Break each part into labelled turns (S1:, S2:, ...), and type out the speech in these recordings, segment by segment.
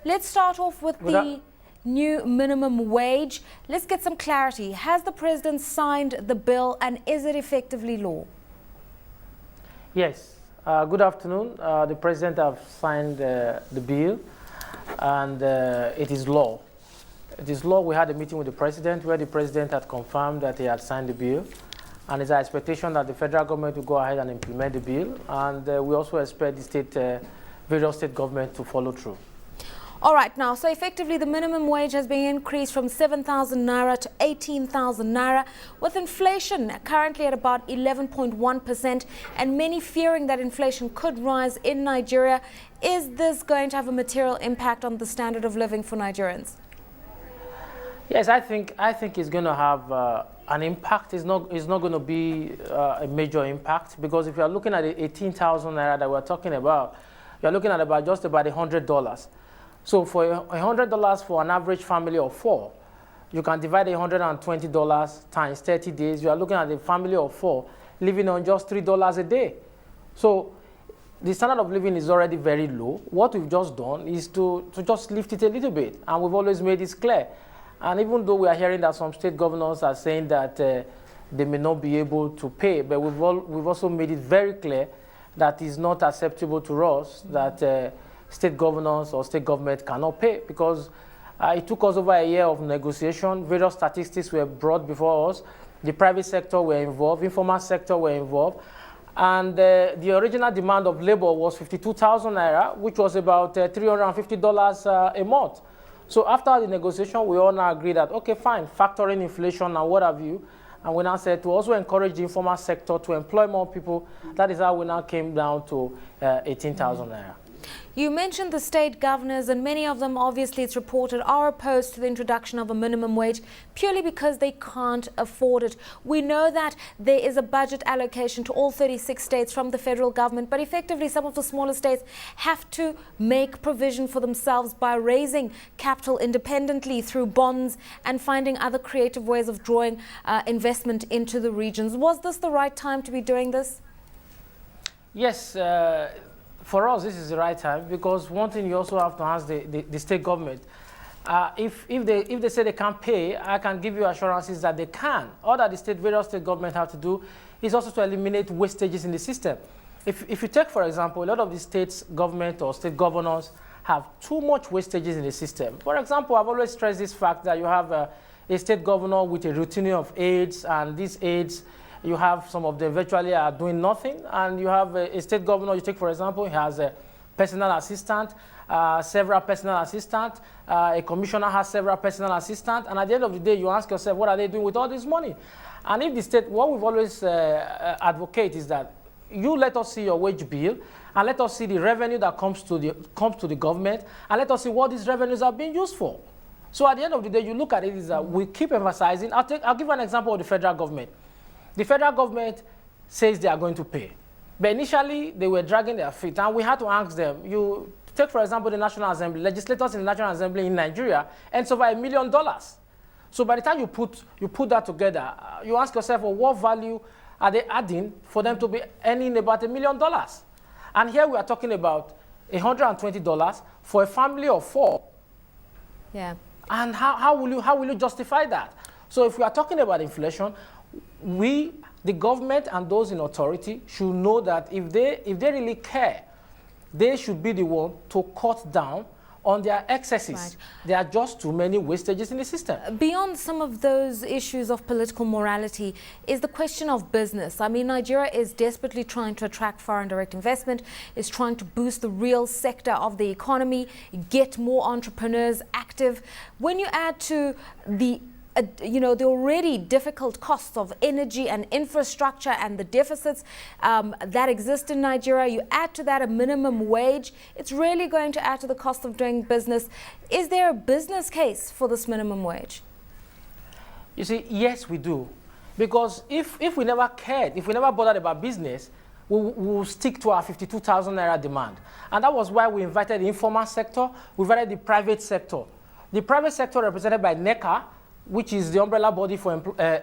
S1: Let's start off with the new minimum wage. Let's get some clarity. Has the president signed the bill and is it effectively law?
S2: Yes. Good afternoon. The president has signed the bill and it is law. It is law. We had a meeting with the president where the president had confirmed that he had signed the bill. And it's our expectation that the federal government will go ahead and implement the bill. And we also expect the various state governments to follow through.
S1: All right, now, so effectively the minimum wage has been increased from 7,000 naira to 18,000 naira, with inflation currently at about 11.1%, and many fearing that inflation could rise in Nigeria. Is this going to have a material impact on the standard of living for Nigerians?
S2: Yes, I think it's going to have an impact. It's not going to be a major impact, because if you are looking at the 18,000 naira that we're talking about, you're looking at just about $100. So for $100 for an average family of 4, you can divide $120 times 30 days. You are looking at a family of 4 living on just $3 a day. So the standard of living is already very low. What we've just done is to just lift it a little bit, and we've always made it clear. And even though we are hearing that some state governors are saying that they may not be able to pay, but we've also made it very clear that it's not acceptable to us that state governors or state government cannot pay, because it took us over a year of negotiation. Various statistics were brought before us. The private sector were involved, informal sector were involved, and the original demand of labor was 52,000 naira, which was about $350 a month. So after the negotiation, we all now agree that, okay, fine, factor in inflation and what have you. And we now said to also encourage the informal sector to employ more people. That is how we now came down to 18,000 naira.
S1: You mentioned the state governors, and many of them, obviously it's reported, are opposed to the introduction of a minimum wage purely because they can't afford it. We know that there is a budget allocation to all 36 states from the federal government, but effectively some of the smaller states have to make provision for themselves by raising capital independently through bonds and finding other creative ways of drawing investment into the regions. Was this the right time to be doing this?
S2: Yes. For us, this is the right time, because one thing you also have to ask the state government. If they say they can't pay, I can give you assurances that they can. All that the various state governments have to do is also to eliminate wastages in the system. If you take, for example, a lot of the states government or state governors have too much wastages in the system. For example, I've always stressed this fact that you have a state governor with a routine of aides, and these aides, you have some of them virtually are doing nothing, and you have a state governor, you take for example, he has a personal assistant, several personal assistants, a commissioner has several personal assistants, and at the end of the day, you ask yourself, what are they doing with all this money? And if the state, what we've always advocate is that you let us see your wage bill, and let us see the revenue that comes to the government, and let us see what these revenues are being used for. So at the end of the day, you look at it is that we keep emphasizing. I'll give an example of the federal government. The federal government says they are going to pay. But initially, they were dragging their feet, and we had to ask them. You take, for example, the National Assembly. Legislators in the National Assembly in Nigeria earns over $1 million. So by the time you put that together, you ask yourself, well, what value are they adding for them to be earning about $1 million? And here we are talking about $120 for a family of 4.
S1: Yeah. And
S2: how will you justify that? So if we are talking about inflation, we, the government and those in authority, should know that if they really care, they should be the one to cut down on their excesses. Right. There are just too many wastages in the system.
S1: Beyond some of those issues of political morality is the question of business. I mean, Nigeria is desperately trying to attract foreign direct investment, is trying to boost the real sector of the economy, get more entrepreneurs active. When you add to the the already difficult costs of energy and infrastructure and the deficits that exist in Nigeria, you add to that a minimum wage, it's really going to add to the cost of doing business. Is there a business case for this minimum wage?
S2: You see, yes, we do. Because if we never cared, if we never bothered about business, we'll stick to our 52,000 naira demand. And that was why we invited the informal sector, we invited the private sector. The private sector represented by NECA, which is the umbrella body for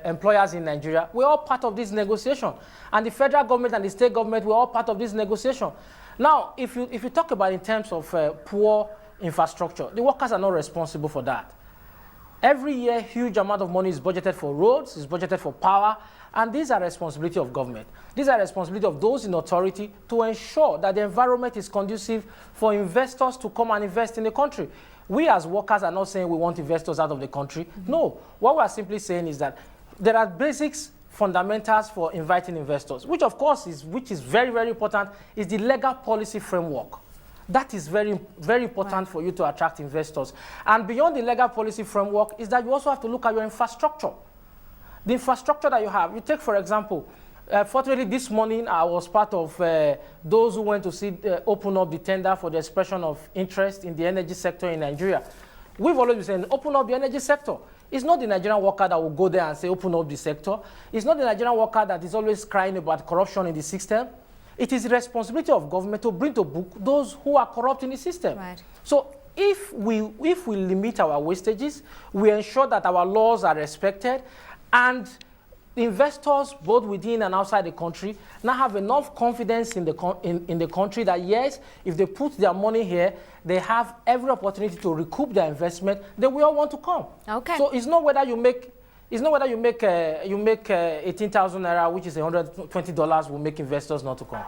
S2: employers in Nigeria, we're all part of this negotiation. And the federal government and the state government, we're all part of this negotiation. Now, if you talk about in terms of poor infrastructure. The workers are not responsible for that. Every year, huge amount of money is budgeted for roads, is budgeted for power, and these are responsibility of government. These are responsibility of those in authority to ensure that the environment is conducive for investors to come and invest in the country. We as workers are not saying we want investors out of the country. No, what we are simply saying is that there are basics, fundamentals for inviting investors, which of course is very, very important, is the legal policy framework. That is very, very important for you to attract investors. And beyond the legal policy framework is that you also have to look at your infrastructure. The infrastructure that you have. You take, for example, fortunately this morning I was part of those who went to see open up the tender for the expression of interest in the energy sector in Nigeria. We've always been saying, open up the energy sector. It's not the Nigerian worker that will go there and say, open up the sector. It's not the Nigerian worker that is always crying about corruption in the system. It is the responsibility of government to bring to book those who are corrupt in the system.
S1: Right.
S2: So if we limit our wastages, we ensure that our laws are respected, and investors, both within and outside the country, now have enough confidence in the country that yes, if they put their money here, they have every opportunity to recoup their investment, then we all want to come.
S1: Okay.
S2: So it's not whether you make 18,000 naira, which is $120, will make investors not to come.